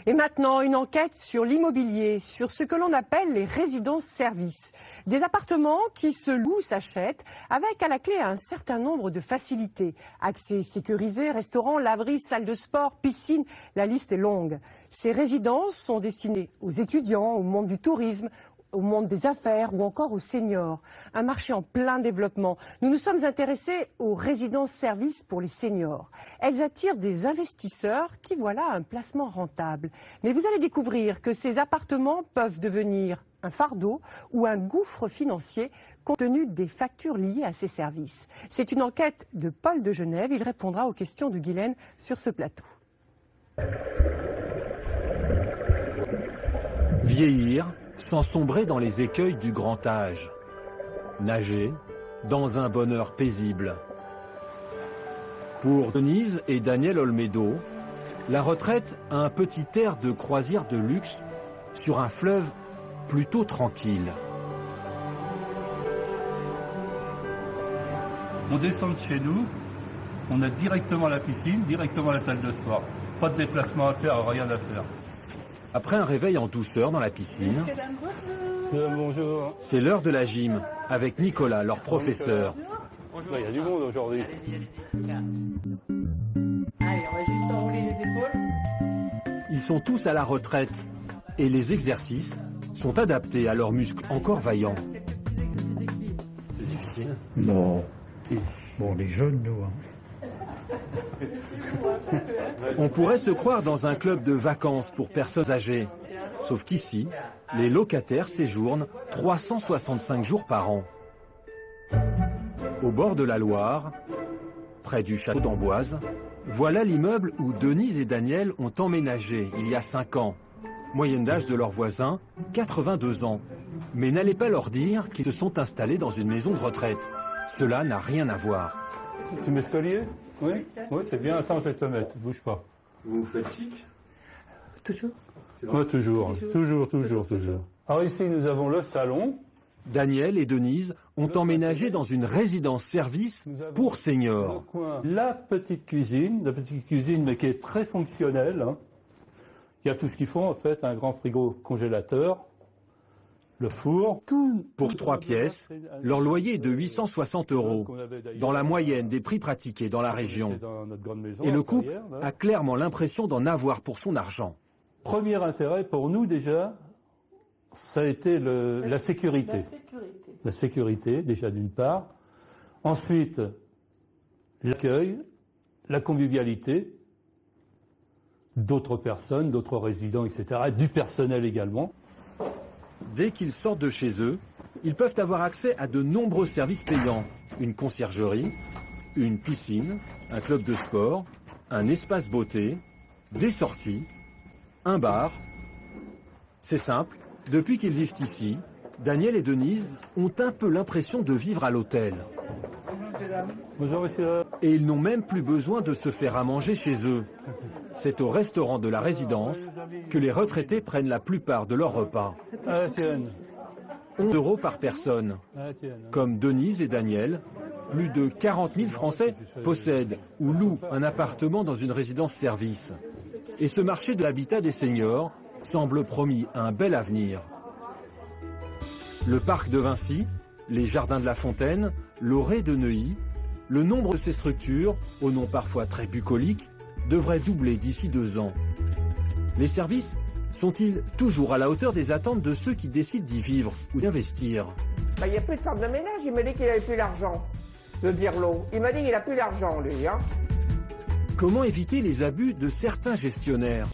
Et maintenant, une enquête sur l'immobilier, sur ce que l'on appelle les résidences-services. Des appartements qui se louent, s'achètent, avec à la clé un certain nombre de facilités. Accès sécurisé, restaurant, laverie, salle de sport, piscine, la liste est longue. Ces résidences sont destinées aux étudiants, au monde du tourisme, au monde des affaires ou encore aux seniors. Un marché en plein développement. Nous nous sommes intéressés aux résidences-services pour les seniors. Elles attirent des investisseurs qui voient là un placement rentable. Mais vous allez découvrir que ces appartements peuvent devenir un fardeau ou un gouffre financier compte tenu des factures liées à ces services. C'est une enquête de Paul de Genève. Il répondra aux questions de Guylaine sur ce plateau. Vieillir sans sombrer dans les écueils du grand âge. Nager dans un bonheur paisible. Pour Denise et Daniel Olmedo, la retraite a un petit air de croisière de luxe sur un fleuve plutôt tranquille. On descend de chez nous, on a directement la piscine, directement la salle de sport. Pas de déplacement à faire, rien à faire. Après un réveil en douceur dans la piscine, Bonjour. c'est l'heure de la gym avec Nicolas, leur professeur. Il y a du monde aujourd'hui. Allez, on va juste enrouler les épaules. Ils sont tous à la retraite et les exercices sont adaptés à leurs muscles encore vaillants. C'est difficile? Non. Bon, on est jeunes, nous. On pourrait se croire dans un club de vacances pour personnes âgées. Sauf qu'ici, les locataires séjournent 365 jours par an. Au bord de la Loire, près du château d'Amboise, voilà l'immeuble où Denise et Daniel ont emménagé il y a 5 ans. Moyenne d'âge de leurs voisins, 82 ans. Mais n'allez pas leur dire qu'ils se sont installés dans une maison de retraite. Cela n'a rien à voir. Tu mets ce collier? Oui, c'est bien. Attends, je vais te le mettre. Bouge pas. Vous vous faites chic? Toujours. Moi, toujours. Alors ici, nous avons le salon. Daniel et Denise ont emménagé dans une résidence-service pour seniors. La petite cuisine, mais qui est très fonctionnelle. Hein. Il y a tout ce qu'il faut en fait, un grand frigo congélateur, le four. Pour 3 pièces, leur loyer est de 860 €, dans la moyenne des prix pratiqués dans la région. Et le couple a clairement l'impression d'en avoir pour son argent. Premier intérêt pour nous déjà, ça a été la sécurité. La sécurité, déjà d'une part. Ensuite, l'accueil, la convivialité d'autres personnes, d'autres résidents, etc., du personnel également. Dès qu'ils sortent de chez eux, ils peuvent avoir accès à de nombreux services payants. Une conciergerie, une piscine, un club de sport, un espace beauté, des sorties, un bar. C'est simple, depuis qu'ils vivent ici, Daniel et Denise ont un peu l'impression de vivre à l'hôtel. Bonjour monsieur. Et ils n'ont même plus besoin de se faire à manger chez eux. C'est au restaurant de la résidence que les retraités prennent la plupart de leurs repas. 11 € par personne. Comme Denise et Daniel, plus de 40 000 Français possèdent ou louent un appartement dans une résidence-service. Et ce marché de l'habitat des seniors semble promis à un bel avenir. Le parc de Vinci, les jardins de la Fontaine, l'Orée de Neuilly, le nombre de ces structures, au nom parfois très bucolique, devrait doubler d'ici 2 ans. Les services sont-ils toujours à la hauteur des attentes de ceux qui décident d'y vivre ou d'investir? Il n'y a plus de femme de ménage, il m'a dit qu'il n'avait plus l'argent, le Birlot. Il m'a dit qu'il n'a plus l'argent, lui. Hein. Comment éviter les abus de certains gestionnaires?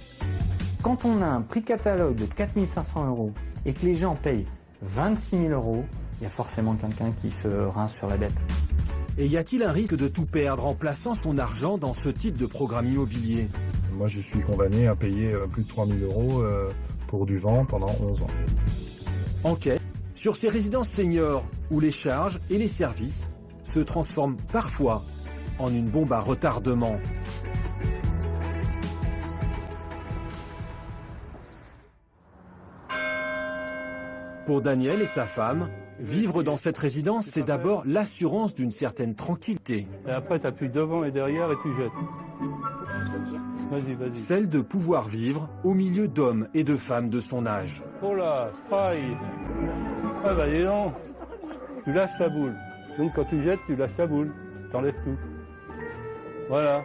Quand on a un prix catalogue de 4 500 € et que les gens payent 26 000 €, il y a forcément quelqu'un qui se rince sur la dette. Et y a-t-il un risque de tout perdre en plaçant son argent dans ce type de programme immobilier? Moi, je suis condamné à payer plus de 3 000 € pour du vent pendant 11 ans. Enquête sur ces résidences seniors où les charges et les services se transforment parfois en une bombe à retardement. Pour Daniel et sa femme, vivre dans cette résidence, c'est d'abord l'assurance d'une certaine tranquillité. Et après, tu appuies devant et derrière et tu jettes. Vas-y, vas-y. Celle de pouvoir vivre au milieu d'hommes et de femmes de son âge. Oh là, strike. Ah bah dis donc, tu lâches ta boule. Donc quand tu jettes, tu lâches ta boule. T'enlèves tout. Voilà.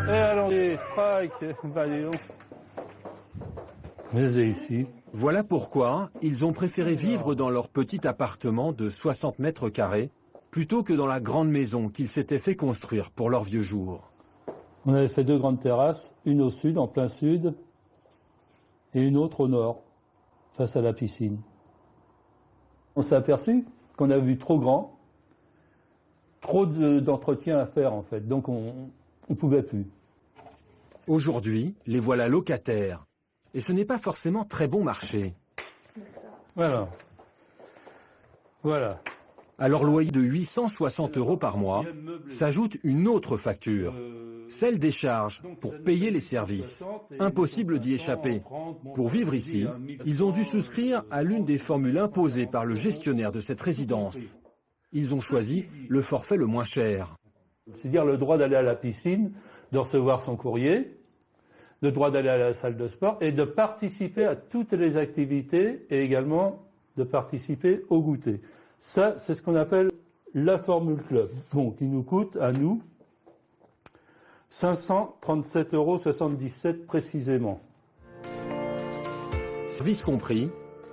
Et allons-y, strike. Bah dis donc. Les ai ici. Voilà pourquoi ils ont préféré vivre dans leur petit appartement de 60 mètres carrés plutôt que dans la grande maison qu'ils s'étaient fait construire pour leur vieux jour. On avait fait 2 grandes terrasses, une au sud, en plein sud, et une autre au nord, face à la piscine. On s'est aperçu qu'on avait vu trop grand, trop d'entretien à faire en fait, donc on ne pouvait plus. Aujourd'hui, les voilà locataires. Et ce n'est pas forcément très bon marché. Voilà. Voilà. À leur loyer de 860 € par mois, s'ajoute une autre facture, celle des charges pour payer les services. Impossible d'y échapper. Pour vivre ici, ils ont dû souscrire à l'une des formules imposées par le gestionnaire de cette résidence. Ils ont choisi le forfait le moins cher. C'est-à-dire le droit d'aller à la piscine, de recevoir son courrier, le droit d'aller à la salle de sport et de participer à toutes les activités et également de participer au goûter. Ça, c'est ce qu'on appelle la Formule Club, bon, qui nous coûte, à nous, 537,77 € précisément. Service compris,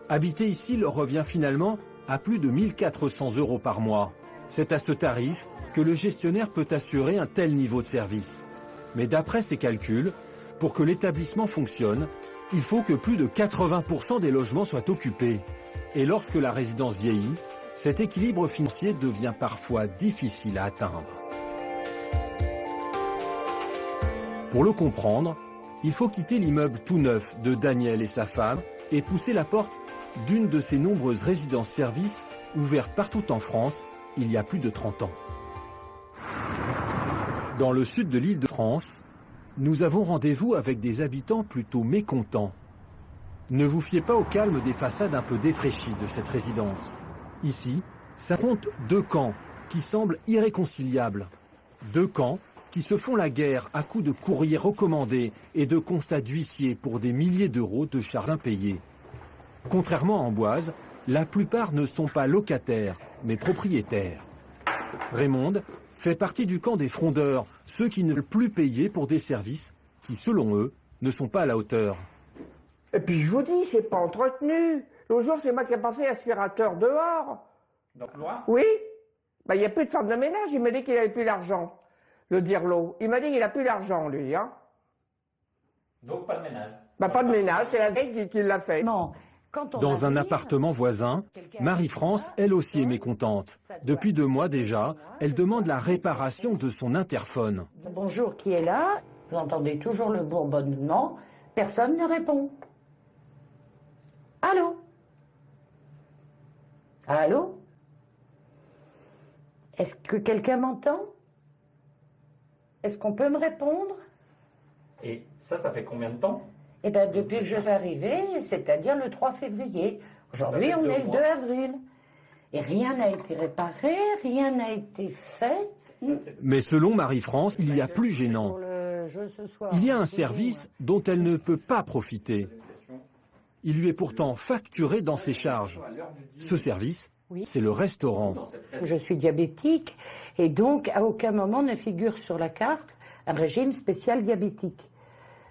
habiter ici leur revient finalement à plus de 1 400 € par mois. C'est à ce tarif que le gestionnaire peut assurer un tel niveau de service. Mais d'après ses calculs, pour que l'établissement fonctionne, il faut que plus de 80% des logements soient occupés. Et lorsque la résidence vieillit, cet équilibre financier devient parfois difficile à atteindre. Pour le comprendre, il faut quitter l'immeuble tout neuf de Daniel et sa femme et pousser la porte d'une de ces nombreuses résidences-services ouvertes partout en France il y a plus de 30 ans. Dans le sud de l'Île-de-France, nous avons rendez-vous avec des habitants plutôt mécontents. Ne vous fiez pas au calme des façades un peu défraîchies de cette résidence. Ici, s'affrontent 2 camps qui semblent irréconciliables. 2 camps qui se font la guerre à coups de courriers recommandés et de constats d'huissiers pour des milliers d'euros de charges impayées. Contrairement à Amboise, la plupart ne sont pas locataires, mais propriétaires. Raymonde fait partie du camp des frondeurs, ceux qui ne veulent plus payer pour des services qui, selon eux, ne sont pas à la hauteur. Et puis je vous dis, c'est pas entretenu. L'autre jour, c'est moi qui ai passé l'aspirateur dehors. D'emploi ? Oui. Il n'y a plus de femme de ménage, il m'a dit qu'il n'avait plus l'argent. Le dirlo. Il m'a dit qu'il n'a plus l'argent, lui. Hein. Donc pas de ménage. Pas de ménage, c'est la veille qui l'a fait. Non. Dans un appartement voisin, Marie-France, elle aussi, est mécontente. Depuis 2 mois déjà, elle demande la réparation de son interphone. Bonjour, qui est là? Vous entendez toujours le bourdonnement. Personne ne répond. Allô? Allô? Est-ce que quelqu'un m'entend? Est-ce qu'on peut me répondre? Et ça fait combien de temps? Eh bien, depuis que je suis arrivée, c'est-à-dire le 3 février. Aujourd'hui, on est le 2 avril. Et rien n'a été réparé, rien n'a été fait. Mais selon Marie-France, il y a plus gênant. Il y a un service dont elle ne peut pas profiter. Il lui est pourtant facturé dans ses charges. Ce service, c'est le restaurant. Je suis diabétique et donc à aucun moment ne figure sur la carte un régime spécial diabétique.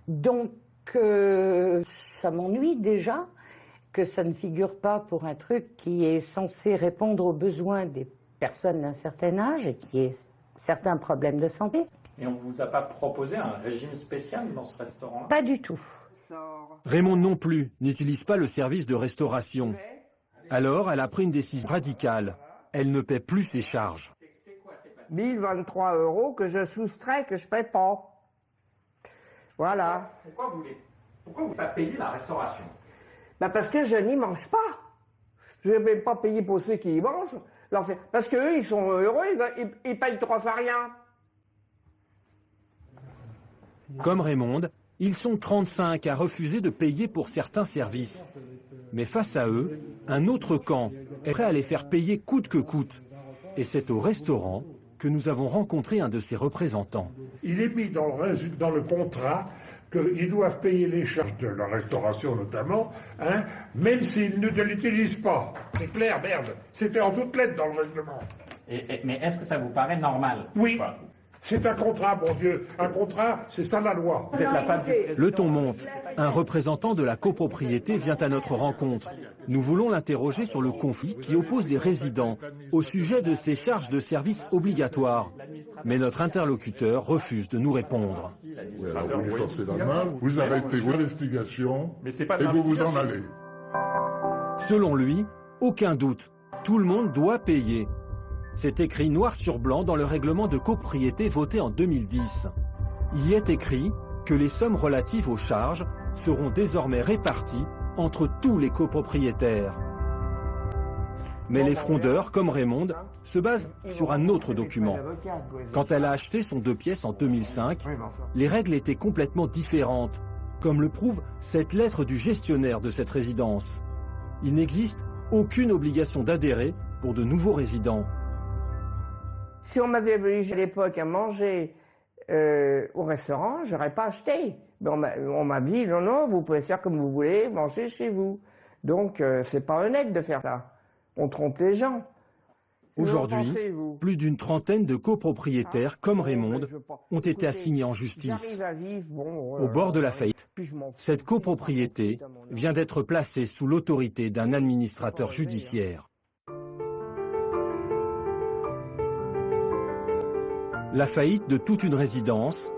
Donc ça m'ennuie déjà que ça ne figure pas pour un truc qui est censé répondre aux besoins des personnes d'un certain âge et qui est certains problèmes de santé. Et on ne vous a pas proposé un régime spécial dans ce restaurant-là? Pas du tout. Raymonde non plus n'utilise pas le service de restauration. Alors, elle a pris une décision radicale. Elle ne paie plus ses charges. 1023 € que je soustrais, que je ne paie pas. Voilà. Pourquoi vous ne pas payer la restauration? Parce que je n'y mange pas. Je ne vais pas payer pour ceux qui y mangent. Parce qu'eux, ils sont heureux, ils payent 3 fois rien. Comme Raymonde, ils sont 35 à refuser de payer pour certains services. Mais face à eux, un autre camp est prêt à les faire payer coûte que coûte. Et c'est au restaurant que nous avons rencontré un de ses représentants. Il est mis dans le contrat qu'ils doivent payer les charges de la restauration notamment, hein, même s'ils ne l'utilisent pas. C'est clair, merde. C'était en toutes lettres dans le règlement. Mais est-ce que ça vous paraît normal? Oui. C'est un contrat, mon Dieu. Un contrat, c'est ça la loi. Le ton monte. Un représentant de la copropriété vient à notre rencontre. Nous voulons l'interroger sur le conflit qui oppose les résidents au sujet de ces charges de service obligatoires. Mais notre interlocuteur refuse de nous répondre. Oui, alors vous lui forcez la main, vous arrêtez vos investigations et vous vous en allez. Selon lui, aucun doute, tout le monde doit payer. C'est écrit noir sur blanc dans le règlement de copropriété voté en 2010. Il y est écrit que les sommes relatives aux charges seront désormais réparties entre tous les copropriétaires. Mais les frondeurs, comme Raymond, se basent sur un autre document. Quand elle a acheté son 2 pièces en 2005, les règles étaient complètement différentes, comme le prouve cette lettre du gestionnaire de cette résidence. Il n'existe aucune obligation d'adhérer pour de nouveaux résidents. Si on m'avait obligé à l'époque à manger au restaurant, je n'aurais pas acheté. Mais on m'a dit, non, vous pouvez faire comme vous voulez, manger chez vous. Donc, c'est pas honnête de faire ça. On trompe les gens. Aujourd'hui, plus d'une trentaine de copropriétaires comme Raymond ont été assignés en justice. Au bord de la faillite, cette copropriété vient d'être placée sous l'autorité d'un administrateur judiciaire. La faillite de toute une résidence,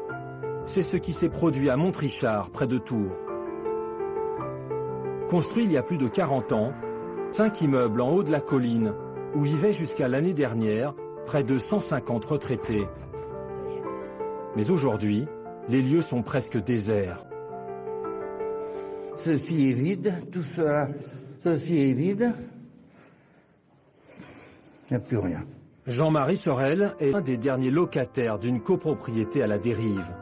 c'est ce qui s'est produit à Montrichard, près de Tours. Construit il y a plus de 40 ans, 5 immeubles en haut de la colline, où vivaient jusqu'à l'année dernière près de 150 retraités. Mais aujourd'hui, les lieux sont presque déserts. Ceci est vide, tout cela, ceci est vide. Il n'y a plus rien. Jean-Marie Sorel est un des derniers locataires d'une copropriété à la dérive.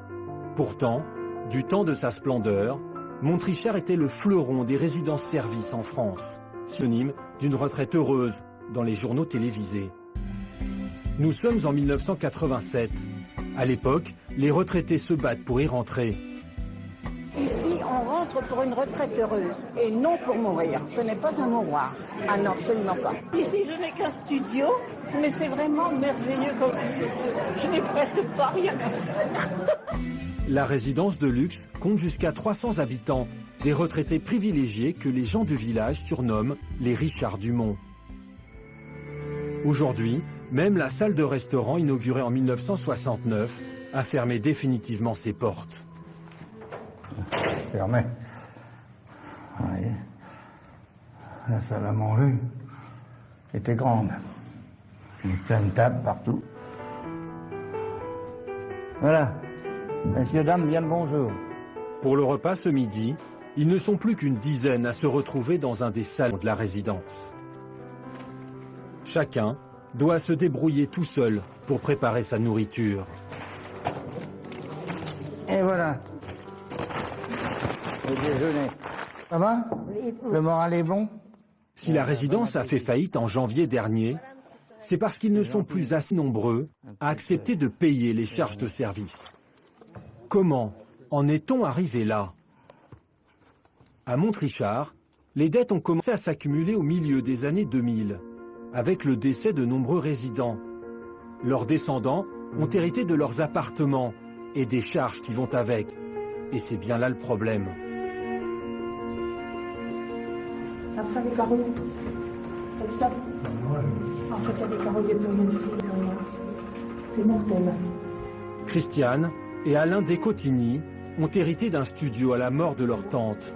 Pourtant, du temps de sa splendeur, Montrichard était le fleuron des résidences-services en France, synonyme d'une retraite heureuse dans les journaux télévisés. Nous sommes en 1987. À l'époque, les retraités se battent pour y rentrer. Ici, on rentre pour une retraite heureuse et non pour mourir. Ce n'est pas un mouroir. Ah non, absolument pas. Ici, je n'ai qu'un studio, mais c'est vraiment merveilleux. Je n'ai presque pas rien à faire. La résidence de luxe compte jusqu'à 300 habitants, des retraités privilégiés que les gens du village surnomment les Richard Dumont. Aujourd'hui, même la salle de restaurant inaugurée en 1969 a fermé définitivement ses portes. Fermé. Oui. La salle à manger était grande. Une plein de tables partout. Voilà. Messieurs, dames, bien le bonjour. Pour le repas ce midi, ils ne sont plus qu'une dizaine à se retrouver dans un des salons de la résidence. Chacun doit se débrouiller tout seul pour préparer sa nourriture. Et voilà. Le déjeuner. Ça va? Le moral est bon? Si la résidence a fait faillite en janvier dernier, c'est parce qu'ils ne sont plus assez nombreux à accepter de payer les charges de service. Comment en est-on arrivé là? À Montrichard, les dettes ont commencé à s'accumuler au milieu des années 2000, avec le décès de nombreux résidents. Leurs descendants ont hérité de leurs appartements et des charges qui vont avec. Et c'est bien là le problème. Regarde ça, les carreaux. T'as vu ça? En fait, il y a des carreaux, il n'y a plus rien dessus. C'est mortel. Christiane et Alain Descotigny ont hérité d'un studio à la mort de leur tante.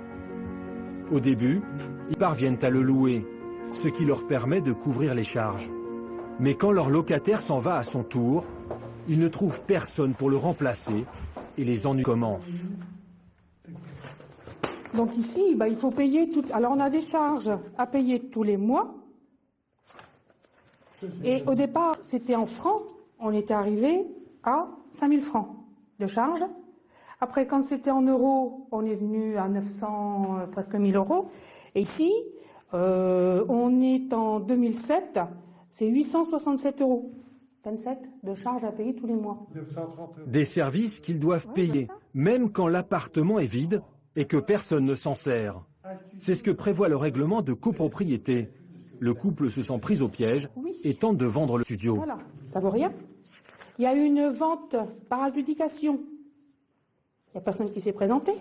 Au début, ils parviennent à le louer, ce qui leur permet de couvrir les charges. Mais quand leur locataire s'en va à son tour, ils ne trouvent personne pour le remplacer et les ennuis commencent. Donc ici, il faut payer tout. Alors on a des charges à payer tous les mois. Et au départ, c'était en francs. On était arrivé à 5 000 francs de charges. Après, quand c'était en euros, on est venu à 900, presque 1000 euros. Et ici, on est en 2007, c'est 867 euros 27 de charges à payer tous les mois. Des services qu'ils doivent payer, même quand l'appartement est vide et que personne ne s'en sert. C'est ce que prévoit le règlement de copropriété. Le couple se sent pris au piège et tente de vendre le studio. Voilà, ça vaut rien. Il y a eu une vente par adjudication. Il n'y a personne qui s'est présenté.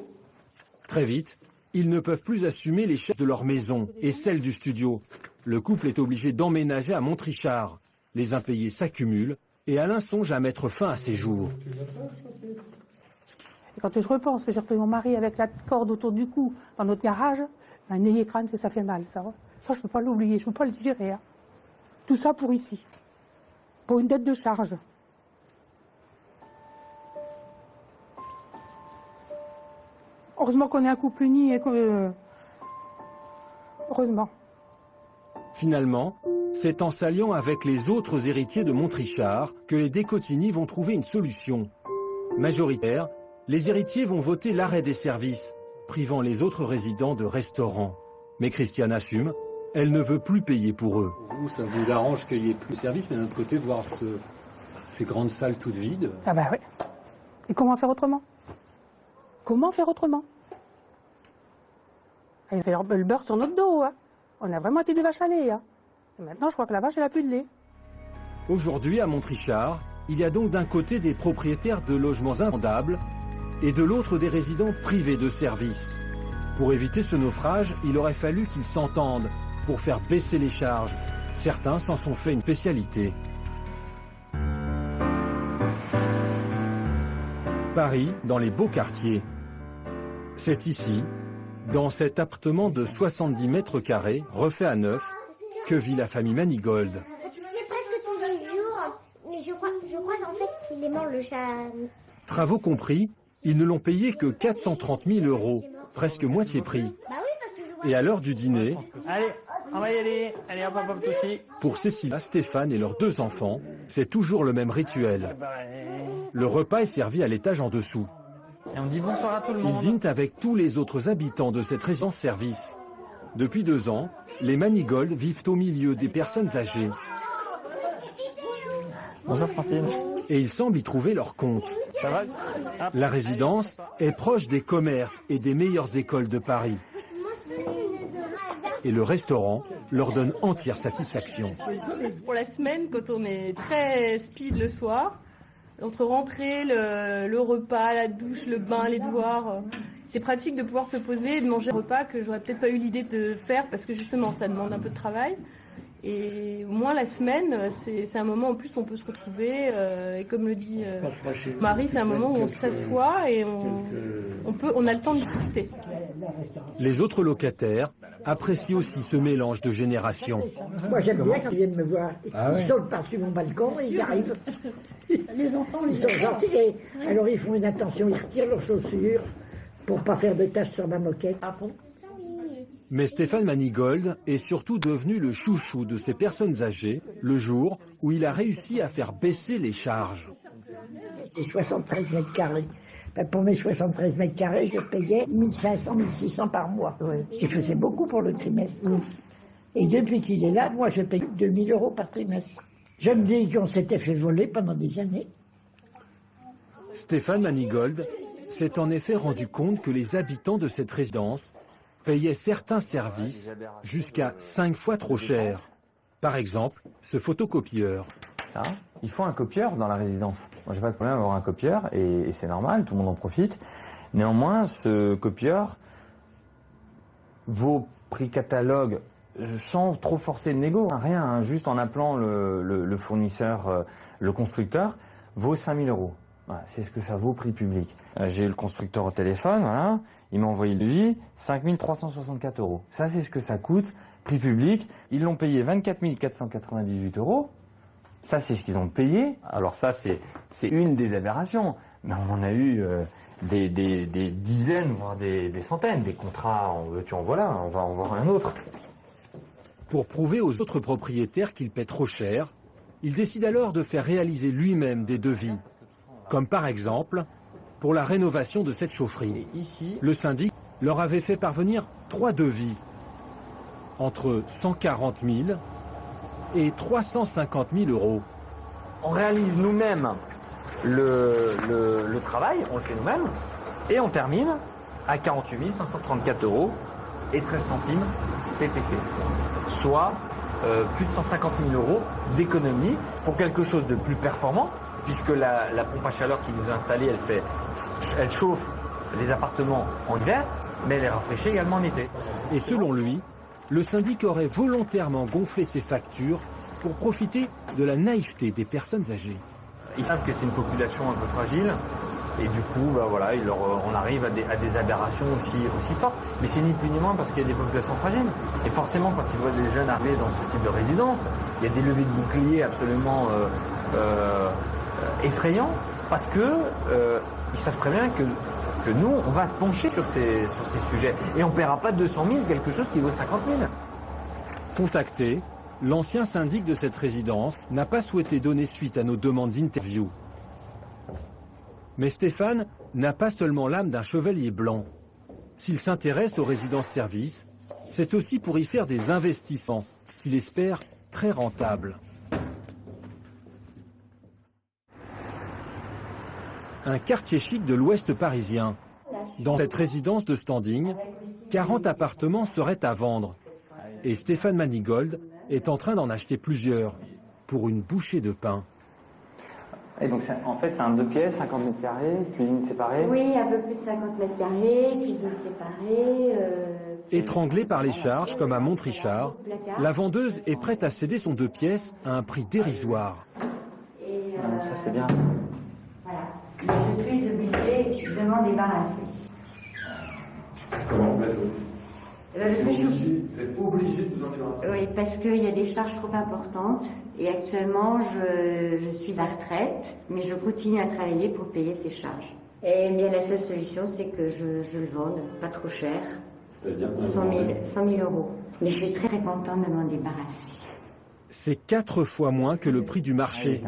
Très vite, ils ne peuvent plus assumer les charges de leur maison et celles du studio. Le couple est obligé d'emménager à Montrichard. Les impayés s'accumulent et Alain songe à mettre fin à ses jours. Et quand je repense que j'ai retrouvé mon mari avec la corde autour du cou dans notre garage, n'ayez crainte que ça fait mal, ça. Ça, je ne peux pas l'oublier, je ne peux pas le digérer. Hein. Tout ça pour ici. Pour une dette de charge. Heureusement qu'on est un couple uni et que... Heureusement. Finalement, c'est en s'alliant avec les autres héritiers de Montrichard que les Décotini vont trouver une solution. Majoritaire, les héritiers vont voter l'arrêt des services, privant les autres résidents de restaurants. Mais Christiane assume, elle ne veut plus payer pour eux. Vous, ça vous arrange qu'il n'y ait plus de service, mais d'un autre côté, voir ces grandes salles toutes vides. Ah bah oui. Et comment faire autrement? Comment faire autrement? Il fait le beurre sur notre dos. Hein. On a vraiment été des vaches à lait. Hein. Et maintenant, je crois que la vache, elle a plus de lait. Aujourd'hui, à Montrichard, il y a donc d'un côté des propriétaires de logements invendables et de l'autre des résidents privés de services. Pour éviter ce naufrage, il aurait fallu qu'ils s'entendent pour faire baisser les charges. Certains s'en sont fait une spécialité. Paris, dans les beaux quartiers. C'est ici, dans cet appartement de 70 mètres carrés, refait à neuf, que vit la famille Manigold. C'est presque tous les jours, mais je crois qu'en fait qu'il est mort le chat. Travaux compris, ils ne l'ont payé que 430 000 €, presque moitié prix. Et à l'heure du dîner, Allez, on va y aller. Allez, hop, hop, hop, aussi. pour Cécilia, Stéphane et leurs 2 enfants, c'est toujours le même rituel. Le repas est servi à l'étage en dessous. Et on dit bonsoir à tout le Ils monde. dînent avec tous les autres habitants de cette résidence-service. Depuis 2 ans, les Manigold vivent au milieu des personnes âgées. Bonjour Francine. Et ils semblent y trouver leur compte. Ça va? La résidence est proche des commerces et des meilleures écoles de Paris. Et le restaurant leur donne entière satisfaction. Pour la semaine, quand on est très speed le soir, entre rentrer, le repas, la douche, le bain, les devoirs, c'est pratique de pouvoir se poser et de manger un repas que j'aurais peut-être pas eu l'idée de faire parce que justement ça demande un peu de travail. Et au moins la semaine, c'est un moment en plus où on peut se retrouver. Et comme le dit Marie, c'est un moment où on s'assoit et on a le temps de discuter. Les autres locataires apprécient aussi ce mélange de générations. Moi j'aime bien quand ils viennent me voir. Ils sautent par-dessus mon balcon et ils arrivent. Les enfants, Ils sont gentils. Et alors ils font une attention, ils retirent leurs chaussures pour pas faire de taches sur ma moquette. Mais Stéphane Manigold est surtout devenu le chouchou de ces personnes âgées le jour où il a réussi à faire baisser les charges. C'est 73 mètres carrés. Ben, pour mes 73 mètres carrés, je payais 1500, 1600 par mois. Ce qui faisait beaucoup pour le trimestre. Et depuis qu'il est là, moi, je paye 2000 € par trimestre. Je me dis qu'on s'était fait voler pendant des années. Stéphane Manigold s'est en effet rendu compte que les habitants de cette résidence payaient certains services jusqu'à 5 fois trop cher. Par exemple, ce photocopieur. Ah, il faut un copieur dans la résidence. Moi, j'ai pas de problème à avoir un copieur et c'est normal, tout le monde en profite. Néanmoins, ce copieur, vos prix catalogue, sans trop forcer le négo, rien, hein, juste en appelant le fournisseur, le constructeur, vaut 5 000 €. Voilà, c'est ce que ça vaut prix public. J'ai eu le constructeur au téléphone, voilà, il m'a envoyé le devis, 5 364 €. Ça, c'est ce que ça coûte, prix public. Ils l'ont payé 24 498 €. Ça, c'est ce qu'ils ont payé. Alors ça, c'est une des aberrations. Mais on a eu des dizaines, voire des centaines, des contrats, en veux-tu, en voilà, on va en voir un autre. Pour prouver aux autres propriétaires qu'il paie trop cher, il décide alors de faire réaliser lui-même des devis. Comme par exemple, pour la rénovation de cette chaufferie. Le syndic leur avait fait parvenir 3 devis, entre 140 000 et 350 000 €. On réalise nous-mêmes le travail, on le fait nous-mêmes, et on termine à 48 534 € et 13 centimes PPC, soit plus de 150 000 € d'économie pour quelque chose de plus performant, puisque la pompe à chaleur qui nous est installée, elle chauffe les appartements en hiver, mais elle les rafraîchit également en été. Et selon lui, le syndic aurait volontairement gonflé ses factures pour profiter de la naïveté des personnes âgées. Ils savent que c'est une population un peu fragile, et du coup, voilà, on arrive à des aberrations aussi fortes. Mais c'est ni plus ni moins parce qu'il y a des populations fragiles. Et forcément, quand ils voient des jeunes arriver dans ce type de résidence, il y a des levées de boucliers absolument effrayants, parce que ils savent très bien que nous, on va se pencher sur ces sujets. Et on ne paiera pas 200 000 quelque chose qui vaut 50 000. Contacté, l'ancien syndic de cette résidence n'a pas souhaité donner suite à nos demandes d'interview. Mais Stéphane n'a pas seulement l'âme d'un chevalier blanc. S'il s'intéresse aux résidences-services, c'est aussi pour y faire des investissements qu'il espère très rentables. Un quartier chic de l'ouest parisien. Dans cette résidence de standing, 40 appartements seraient à vendre. Et Stéphane Manigold est en train d'en acheter plusieurs pour une bouchée de pain. Et donc en fait c'est un 2 pièces, 50 mètres carrés, cuisine séparée. Oui, un peu plus de 50 mètres carrés, cuisine séparée. Étranglée par les charges comme à Montrichard, la vendeuse est prête à céder son 2 pièces à un prix dérisoire. Ça c'est bien. Voilà. Je suis obligée de m'en débarrasser. Comment Parce que vous êtes obligé de vous en débarrasser. Oui, parce qu'il y a des charges trop importantes et actuellement je suis à la retraite, mais je continue à travailler pour payer ces charges. Et bien la seule solution, c'est que je le vende pas trop cher, 100 000 €. Mais je suis très très contente de m'en débarrasser. C'est 4 fois moins que le prix du marché.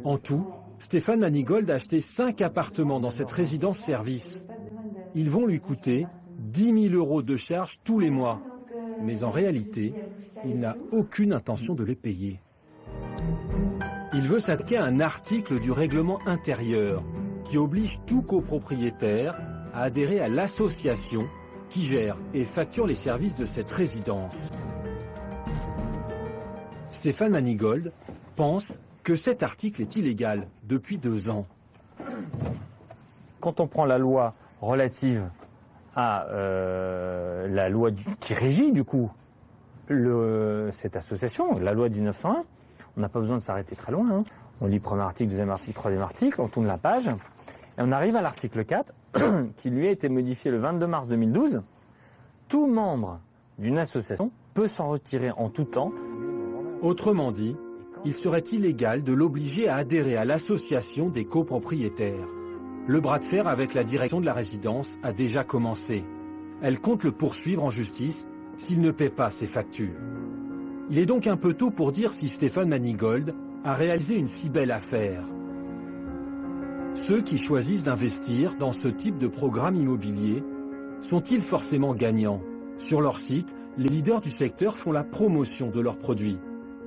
En tout, Stéphane Manigold a acheté 5 appartements dans cette résidence-service. Ils vont lui coûter 10 000 € de charges tous les mois. Mais en réalité, il n'a aucune intention de les payer. Il veut s'attaquer à un article du règlement intérieur qui oblige tout copropriétaire à adhérer à l'association qui gère et facture les services de cette résidence. Stéphane Manigold pense que cet article est illégal depuis 2 ans. Quand on prend la loi relative à la loi qui régit du coup cette association, la loi 1901, on n'a pas besoin de s'arrêter très loin. Hein. On lit premier article, deuxième article, troisième article, on tourne la page, et on arrive à l'article 4, qui lui a été modifié le 22 mars 2012. Tout membre d'une association peut s'en retirer en tout temps. Autrement dit, il serait illégal de l'obliger à adhérer à l'association des copropriétaires. Le bras de fer avec la direction de la résidence a déjà commencé. Elle compte le poursuivre en justice s'il ne paie pas ses factures. Il est donc un peu tôt pour dire si Stéphane Manigold a réalisé une si belle affaire. Ceux qui choisissent d'investir dans ce type de programme immobilier sont-ils forcément gagnants? Sur leur site, les leaders du secteur font la promotion de leurs produits.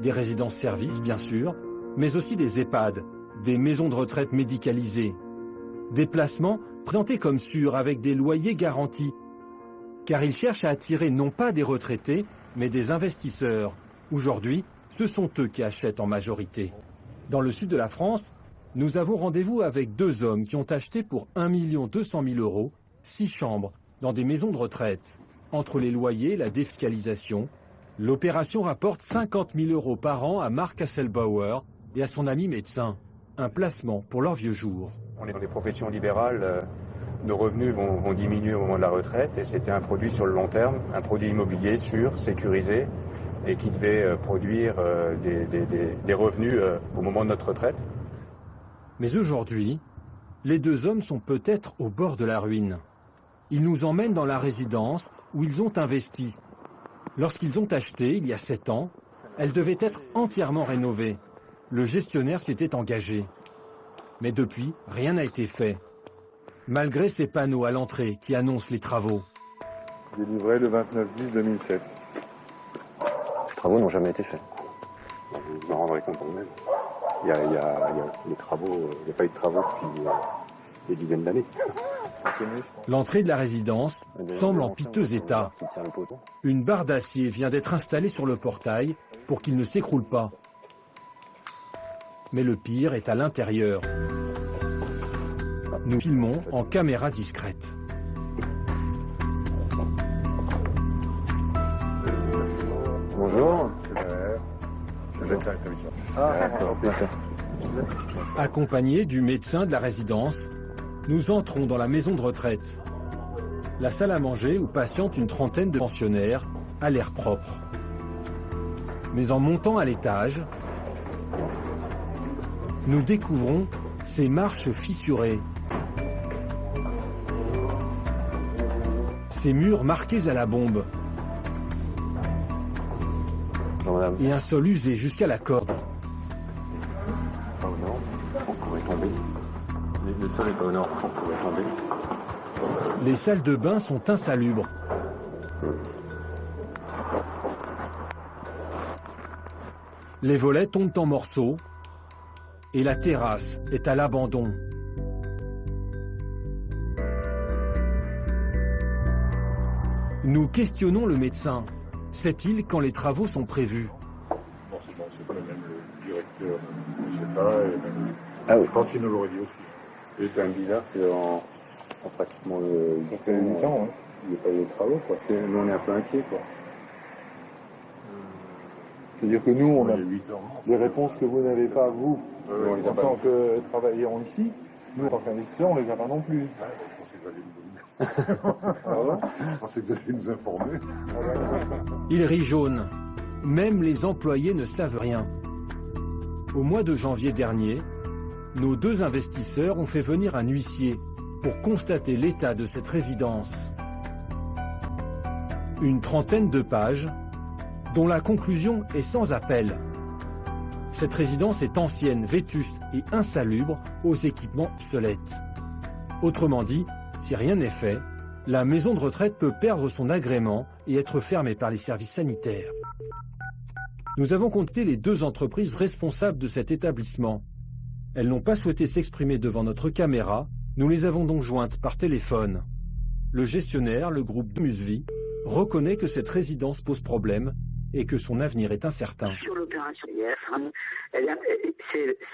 Des résidences-services, bien sûr, mais aussi des EHPAD, des maisons de retraite médicalisées. Des placements présentés comme sûrs avec des loyers garantis. Car ils cherchent à attirer non pas des retraités, mais des investisseurs. Aujourd'hui, ce sont eux qui achètent en majorité. Dans le sud de la France, nous avons rendez-vous avec 2 hommes qui ont acheté pour 1 200 000 €, 6 chambres, dans des maisons de retraite. Entre les loyers et la défiscalisation, l'opération rapporte 50 000 € par an à Marc Hasselbauer et à son ami médecin. Un placement pour leurs vieux jours. On est dans des professions libérales, nos revenus vont diminuer au moment de la retraite et c'était un produit sur le long terme, un produit immobilier sûr, sécurisé et qui devait produire des revenus au moment de notre retraite. Mais aujourd'hui, les 2 hommes sont peut-être au bord de la ruine. Ils nous emmènent dans la résidence où ils ont investi. Lorsqu'ils ont acheté, il y a 7 ans, elle devait être entièrement rénovée. Le gestionnaire s'était engagé. Mais depuis, rien n'a été fait. Malgré ces panneaux à l'entrée qui annoncent les travaux. Délivré le 29/10/2007. Les travaux n'ont jamais été faits. Vous en rendrez compte vous-même. il y a les travaux, il n'y a pas eu de travaux depuis des dizaines d'années. L'entrée de la résidence semble en piteux état. Une barre d'acier vient d'être installée sur le portail pour qu'il ne s'écroule pas. Mais le pire est à l'intérieur. Nous filmons en caméra discrète. Bonjour. Accompagnés du médecin de la résidence, nous entrons dans la maison de retraite. La salle à manger où patiente une trentaine de pensionnaires a l'air propre. Mais en montant à l'étage, nous découvrons ces marches fissurées. Ces murs marqués à la bombe. Et un sol usé jusqu'à la corde. Pas au nord, on pourrait tomber. Le sol n'est pas au nord, on pourrait tomber. Les salles de bain sont insalubres. Les volets tombent en morceaux et la terrasse est à l'abandon. Nous questionnons le médecin. Sait-il quand les travaux sont prévus? Bon, c'est pas le même directeur, je ne sais pas. Et même, ah oui. Je pense qu'il nous l'aurait dit aussi. C'est quand même bizarre qu'en pratiquement 8 ans, hein, il n'y ait pas eu de travaux. Quoi. Nous, on est un peu inquiets. C'est-à-dire que nous, on a les réponses que vous n'avez pas, vous, en tant que travailleurs ici, nous, en tant qu'investisseurs, on ne les a pas non plus. Je pensais que vous alliez nous informer. Il rit jaune. Même les employés ne savent rien. Au mois de janvier dernier, nos deux investisseurs ont fait venir un huissier pour constater l'état de cette résidence. Une trentaine de pages, dont la conclusion est sans appel. Cette résidence est ancienne, vétuste et insalubre aux équipements obsolètes. Autrement dit, si rien n'est fait, la maison de retraite peut perdre son agrément et être fermée par les services sanitaires. Nous avons contacté les deux entreprises responsables de cet établissement. Elles n'ont pas souhaité s'exprimer devant notre caméra, nous les avons donc jointes par téléphone. Le gestionnaire, le groupe Domusvie, reconnaît que cette résidence pose problème et que son avenir est incertain. Sur l'opération hier,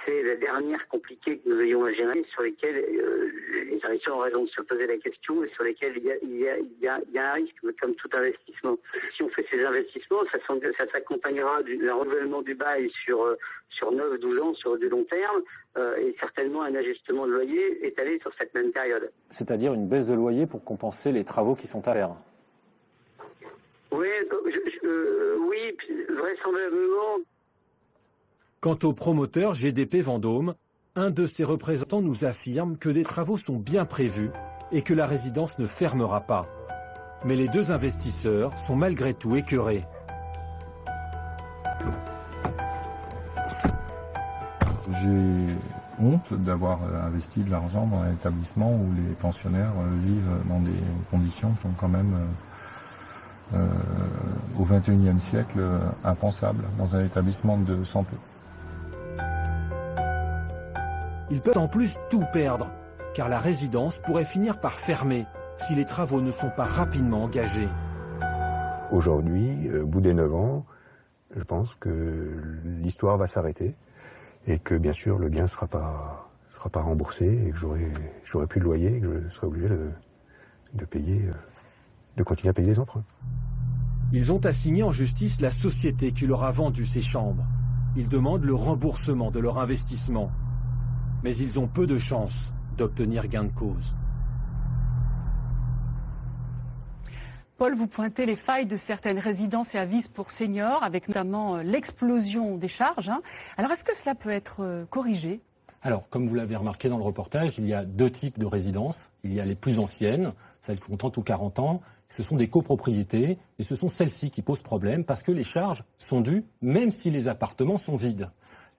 c'est la dernière compliquée que nous ayons à gérer, sur lesquelles les directeurs ont raison de se poser la question et sur lesquelles il y a un risque, comme tout investissement. Si on fait ces investissements, ça s'accompagnera d'un renouvellement du bail sur 9-12 ans, sur du long terme, et certainement un ajustement de loyer étalé sur cette même période. C'est-à-dire une baisse de loyer pour compenser les travaux qui sont à faire. Oui, oui, vraisemblablement. Quant au promoteur GDP Vendôme, un de ses représentants nous affirme que des travaux sont bien prévus et que la résidence ne fermera pas. Mais les deux investisseurs sont malgré tout écœurés. J'ai honte d'avoir investi de l'argent dans un établissement où les pensionnaires vivent dans des conditions qui sont quand même au XXIe siècle impensables dans un établissement de santé. Ils peuvent en plus tout perdre, car la résidence pourrait finir par fermer si les travaux ne sont pas rapidement engagés. Aujourd'hui, au bout des 9 ans, je pense que l'histoire va s'arrêter et que bien sûr le bien ne sera pas remboursé et que j'aurai plus de loyer et que je serai obligé de continuer à payer les emprunts. Ils ont assigné en justice la société qui leur a vendu ces chambres. Ils demandent le remboursement de leur investissement. Mais ils ont peu de chances d'obtenir gain de cause. Paul, vous pointez les failles de certaines résidences et services pour seniors, avec notamment l'explosion des charges. Alors, est-ce que cela peut être corrigé ? Alors, comme vous l'avez remarqué dans le reportage, il y a deux types de résidences. Il y a les plus anciennes, celles qui ont 30 ou 40 ans. Ce sont des copropriétés et ce sont celles-ci qui posent problème parce que les charges sont dues même si les appartements sont vides.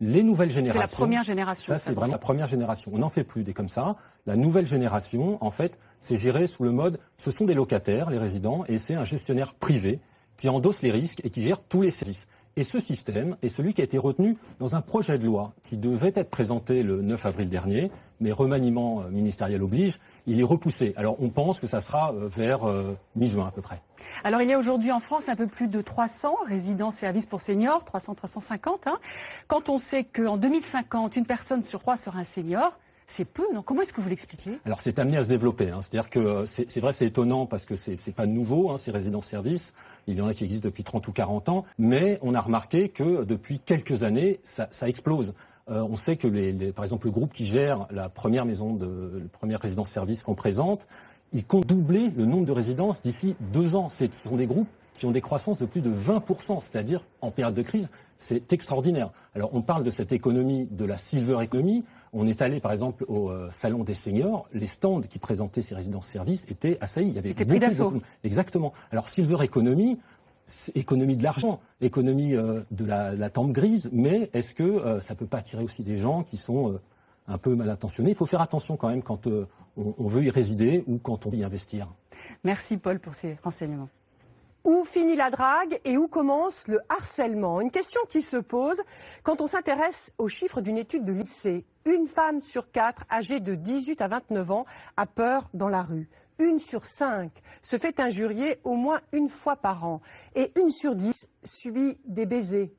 Les nouvelles générations... C'est la première génération. Ça, c'est vraiment la première génération. On n'en fait plus des comme ça. La nouvelle génération, en fait, c'est géré sous le mode... Ce sont des locataires, les résidents, et c'est un gestionnaire privé qui endosse les risques et qui gère tous les services. Et ce système est celui qui a été retenu dans un projet de loi qui devait être présenté le 9 avril dernier, mais remaniement ministériel oblige, il est repoussé. Alors on pense que ça sera vers mi-juin à peu près. Alors il y a aujourd'hui en France un peu plus de 300 résidences-services pour seniors, 300-350. Hein. Quand on sait qu'en 2050, une personne sur 3 sera un senior, c'est peu, non? Comment est-ce que vous l'expliquez? Alors c'est amené à se développer. Hein. C'est-à-dire que c'est vrai, c'est étonnant parce que c'est pas nouveau, hein, ces résidences-services. Il y en a qui existent depuis 30 ou 40 ans. Mais on a remarqué que depuis quelques années, ça explose. On sait que par exemple, le groupe qui gère la première résidence-service qu'on présente, il compte doubler le nombre de résidences d'ici 2 ans. Ce sont des groupes qui ont des croissances de plus de 20%, c'est-à-dire en période de crise, c'est extraordinaire. Alors on parle de cette économie, de la silver economy. On est allé par exemple au salon des seniors, les stands qui présentaient ces résidences-services étaient assaillis. Il y avait pris d'assaut. Exactement. Alors silver economy, c'est économie de l'argent, économie de la tente grise, mais est-ce que ça peut pas attirer aussi des gens qui sont un peu mal intentionnés? Il faut faire attention quand même quand on veut y résider ou quand on veut y investir. Merci Paul pour ces renseignements. Où finit la drague et où commence le harcèlement? Une question qui se pose quand on s'intéresse aux chiffres d'une étude de l'INSEE. Une femme sur 4 âgée de 18 à 29 ans a peur dans la rue. 1 sur 5 se fait injurier au moins une fois par an. Et 1 sur 10 subit des baisers